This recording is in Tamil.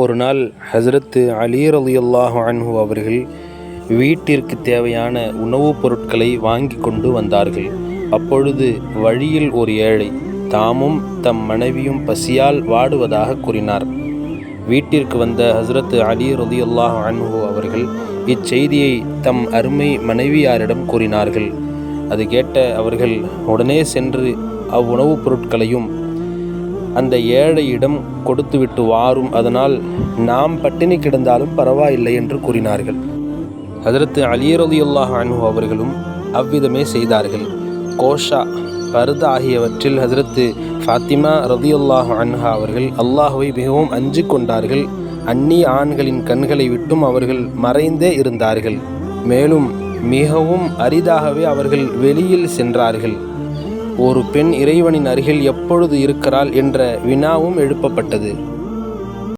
ஒரு நாள் ஹஸரத் அலி ரலியல்லாஹு அன்ஹு அவர்கள் வீட்டிற்கு தேவையான உணவுப் பொருட்களை வாங்கி கொண்டு வந்தார்கள். அப்பொழுது வழியில் ஒரு ஏழை தாமும் தம் மனைவியும் பசியால் வாடுவதாக கூறினார். வீட்டிற்கு வந்த ஹஸரத் அலி ரலியல்லாஹு அன்ஹு அவர்கள் இச்செய்தியை தம் அருமை மனைவியாரிடம் கூறினார்கள். அது கேட்ட அவர்கள் உடனே சென்று அவ்வுணவுப் பொருட்களையும் அந்த ஏழையிடம் கொடுத்துவிட்டு வாரும், அதனால் நாம் பட்டினி கிடந்தாலும் பரவாயில்லை என்று கூறினார்கள். ஹஸரத் அலி ரலியல்லாஹு அன்ஹு அவர்களும் அவ்விதமே செய்தார்கள். கோஷா, பர்தா ஆகியவற்றில் ஹஸரத் ஃபாத்திமா ரலியல்லாஹு அன்ஹா அவர்கள் அல்லாஹ்வை மிகவும் அஞ்சி கொண்டார்கள். அந்நிய ஆண்களின் கண்களை விட்டும் அவர்கள் மறைந்தே இருந்தார்கள். மேலும் மிகவும் அரிதாகவே அவர்கள் வெளியில் சென்றார்கள். ஒரு பெண் இறைவனின் அருகில் எப்பொழுது இருக்கிறாள் என்ற வினாவும் எழுப்பப்பட்டது.